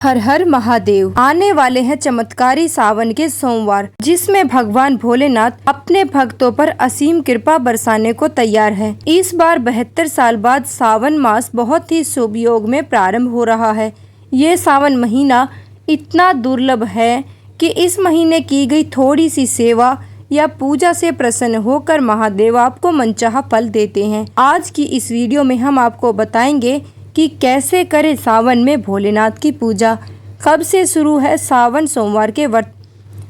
हर हर महादेव। आने वाले हैं चमत्कारी सावन के सोमवार, जिसमें भगवान भोलेनाथ अपने भक्तों पर असीम कृपा बरसाने को तैयार है। इस बार 72 साल बाद सावन मास बहुत ही शुभ योग में प्रारंभ हो रहा है। ये सावन महीना इतना दुर्लभ है कि इस महीने की गई थोड़ी सी सेवा या पूजा से प्रसन्न होकर महादेव आपको मनचाहा फल देते हैं। आज की इस वीडियो में हम आपको बताएंगे कि कैसे करें सावन में भोलेनाथ की पूजा। कब से शुरू है सावन सोमवार के व्रत,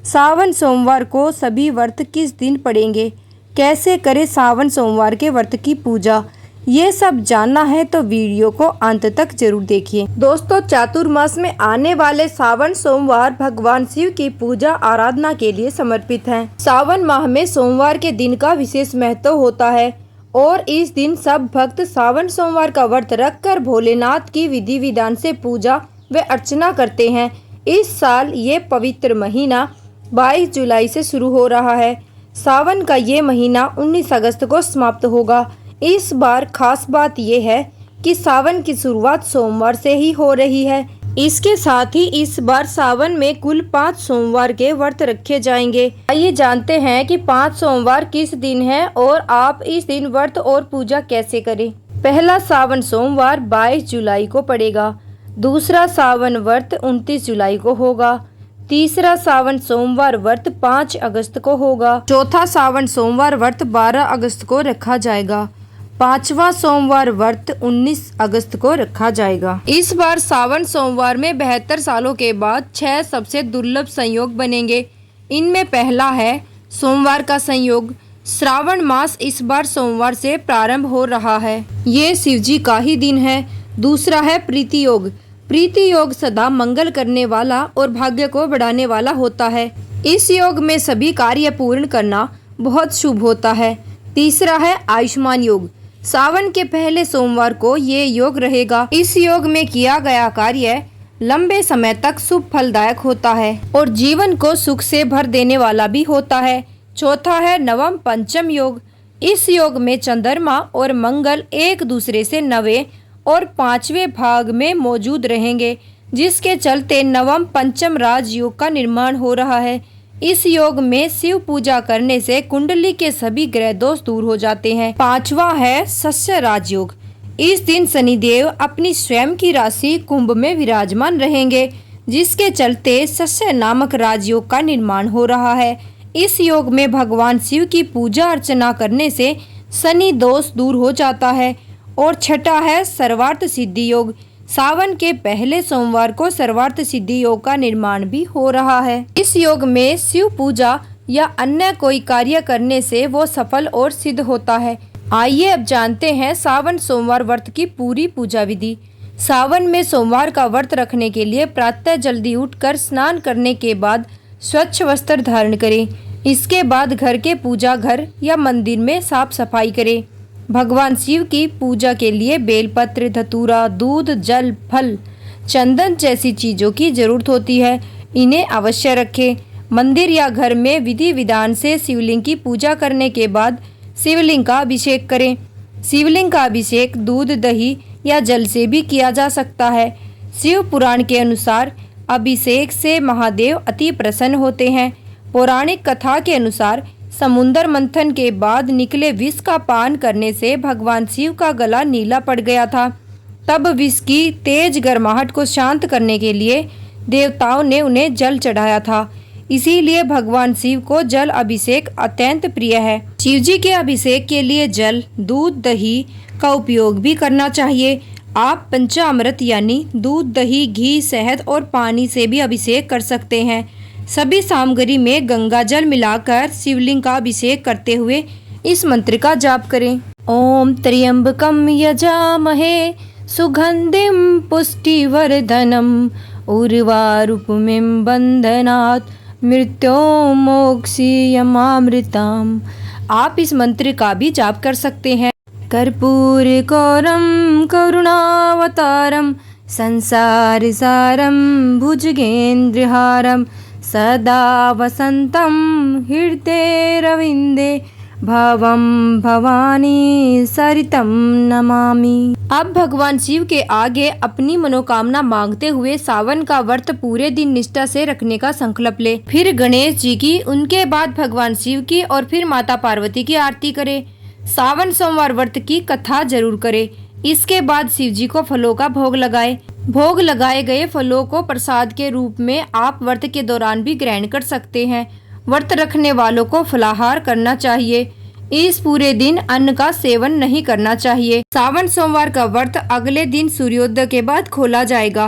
सावन सोमवार को सभी व्रत किस दिन पड़ेंगे, कैसे करें सावन सोमवार के व्रत की पूजा, ये सब जानना है तो वीडियो को अंत तक जरूर देखिए। दोस्तों, चातुर्मास में आने वाले सावन सोमवार भगवान शिव की पूजा आराधना के लिए समर्पित हैं। सावन माह में सोमवार के दिन का विशेष महत्व होता है और इस दिन सब भक्त सावन सोमवार का व्रत रखकर भोलेनाथ की विधि विधान से पूजा व अर्चना करते हैं। इस साल ये पवित्र महीना 22 जुलाई से शुरू हो रहा है। सावन का ये महीना 19 अगस्त को समाप्त होगा। इस बार खास बात यह है कि सावन की शुरुआत सोमवार से ही हो रही है। इसके साथ ही इस बार सावन में कुल 5 सोमवार के व्रत रखे जाएंगे। आइए जानते हैं कि 5 सोमवार किस दिन है और आप इस दिन व्रत और पूजा कैसे करें। पहला सावन सोमवार 22 जुलाई को पड़ेगा। दूसरा सावन व्रत 29 जुलाई को होगा। तीसरा सावन सोमवार व्रत 5 अगस्त को होगा। चौथा सावन सोमवार व्रत 12 अगस्त को रखा जाएगा। पांचवा सोमवार व्रत 19 अगस्त को रखा जाएगा। इस बार सावन सोमवार में 72 सालों के बाद 6 सबसे दुर्लभ संयोग बनेंगे। इनमें पहला है सोमवार का संयोग। श्रावण मास इस बार सोमवार से प्रारंभ हो रहा है। ये शिवजी का ही दिन है। दूसरा है प्रीति योग। प्रीति योग सदा मंगल करने वाला और भाग्य को बढ़ाने वाला होता है। इस योग में सभी कार्य पूर्ण करना बहुत शुभ होता है। तीसरा है आयुष्मान योग। सावन के पहले सोमवार को ये योग रहेगा। इस योग में किया गया कार्य लंबे समय तक शुभ फलदायक होता है और जीवन को सुख से भर देने वाला भी होता है। चौथा है नवम पंचम योग। इस योग में चंद्रमा और मंगल एक दूसरे से 9वें और 5वें भाग में मौजूद रहेंगे, जिसके चलते नवम पंचम राजयोग का निर्माण हो रहा है। इस योग में शिव पूजा करने से कुंडली के सभी ग्रह दोष दूर हो जाते हैं। पांचवा है शस्य राजयोग। इस दिन शनिदेव अपनी स्वयं की राशि कुंभ में विराजमान रहेंगे, जिसके चलते शस्य नामक राजयोग का निर्माण हो रहा है। इस योग में भगवान शिव की पूजा अर्चना करने से शनि दोष दूर हो जाता है। और छठा है सर्वार्थ सिद्धि योग। सावन के पहले सोमवार को सर्वार्थ सिद्धि योग का निर्माण भी हो रहा है। इस योग में शिव पूजा या अन्य कोई कार्य करने से वो सफल और सिद्ध होता है। आइए अब जानते हैं सावन सोमवार व्रत की पूरी पूजा विधि। सावन में सोमवार का व्रत रखने के लिए प्रातः जल्दी उठकर स्नान करने के बाद स्वच्छ वस्त्र धारण करें। इसके बाद घर के पूजा घर या मंदिर में साफ सफाई करें। भगवान शिव की पूजा के लिए बेलपत्र, धतूरा, दूध, जल, फल, चंदन जैसी चीज़ों की जरूरत होती है। इन्हें अवश्य रखें। मंदिर या घर में विधि विधान से शिवलिंग की पूजा करने के बाद शिवलिंग का अभिषेक करें। शिवलिंग का अभिषेक दूध, दही या जल से भी किया जा सकता है। शिव पुराण के अनुसार अभिषेक से महादेव अति प्रसन्न होते हैं। पौराणिक कथा के अनुसार समुद्र मंथन के बाद निकले विष का पान करने से भगवान शिव का गला नीला पड़ गया था। तब विष की तेज गर्माहट को शांत करने के लिए देवताओं ने उन्हें जल चढ़ाया था। इसीलिए भगवान शिव को जल अभिषेक अत्यंत प्रिय है। शिव जी के अभिषेक के लिए जल, दूध, दही का उपयोग भी करना चाहिए। आप पंचामृत यानी दूध, दही, घी, शहद और पानी से भी अभिषेक कर सकते हैं। सभी सामग्री में गंगा जल मिलाकर शिवलिंग का अभिषेक करते हुए इस मंत्र का जाप करें। ओम त्र्यंबकम यजामहे सुगंधिम पुष्टिवर्धनम उर्वारुकमिं बंधनात् मृत्योर्मोक्षीयमामृतम्। आप इस मंत्र का भी जाप कर सकते हैं। कर्पूर गौरम करुणावतारम संसार सारम भुजगेन्द्रहारम सदा वसंतम हृदय रविंदे भवम भवानी सरितम नमामि। अब भगवान शिव के आगे अपनी मनोकामना मांगते हुए सावन का व्रत पूरे दिन निष्ठा से रखने का संकल्प ले। फिर गणेश जी की, उनके बाद भगवान शिव की और फिर माता पार्वती की आरती करे। सावन सोमवार व्रत की कथा जरूर करे। इसके बाद शिव जी को फलों का भोग लगाए। भोग लगाए गए फलों को प्रसाद के रूप में आप व्रत के दौरान भी ग्रहण कर सकते हैं। व्रत रखने वालों को फलाहार करना चाहिए। इस पूरे दिन अन्न का सेवन नहीं करना चाहिए। सावन सोमवार का व्रत अगले दिन सूर्योदय के बाद खोला जाएगा।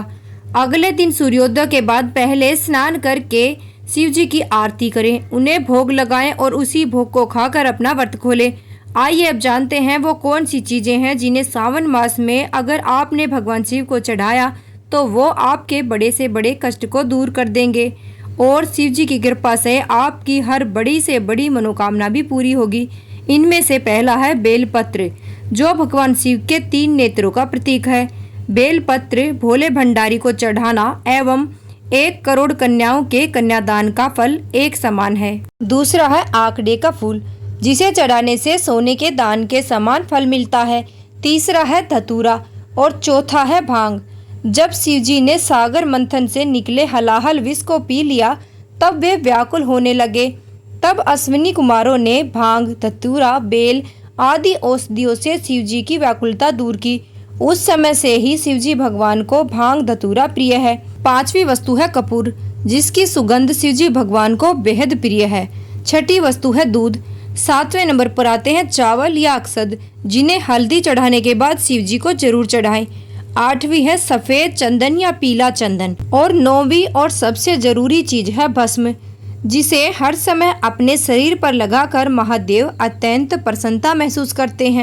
अगले दिन सूर्योदय के बाद पहले स्नान करके शिव जी की आरती करें, उन्हें भोग लगाएं और उसी भोग को खाकर अपना व्रत खोलें। आइए अब जानते हैं वो कौन सी चीजें हैं जिन्हें सावन मास में अगर आपने भगवान शिव को चढ़ाया तो वो आपके बड़े से बड़े कष्ट को दूर कर देंगे और शिव जी की कृपा से आपकी हर बड़ी से बड़ी मनोकामना भी पूरी होगी। इनमें से पहला है बेलपत्र, जो भगवान शिव के 3 नेत्रों का प्रतीक है। बेलपत्र भोले भंडारी को चढ़ाना एवं 1 करोड़ कन्याओं के कन्यादान का फल एक समान है। दूसरा है आकड़े का फूल, जिसे चढ़ाने से सोने के दान के समान फल मिलता है। तीसरा है धतूरा और चौथा है भांग। जब शिवजी ने सागर मंथन से निकले हलाहल विष को पी लिया तब वे व्याकुल होने लगे। तब अश्विनी कुमारों ने भांग, धतूरा, बेल आदि औषधियों से शिवजी की व्याकुलता दूर की। उस समय से ही शिवजी भगवान को भांग धतूरा प्रिय है। 5वीं वस्तु है कपूर, जिसकी सुगंध शिवजी भगवान को बेहद प्रिय है। 6ठी वस्तु है दूध। 7वें नंबर पर आते हैं चावल या अक्षत, जिन्हें हल्दी चढ़ाने के बाद शिवजी को जरूर चढ़ाएं। 8वीं है सफेद चंदन या पीला चंदन और 9वीं और सबसे जरूरी चीज है भस्म, जिसे हर समय अपने शरीर पर लगाकर महादेव अत्यंत प्रसन्नता महसूस करते हैं।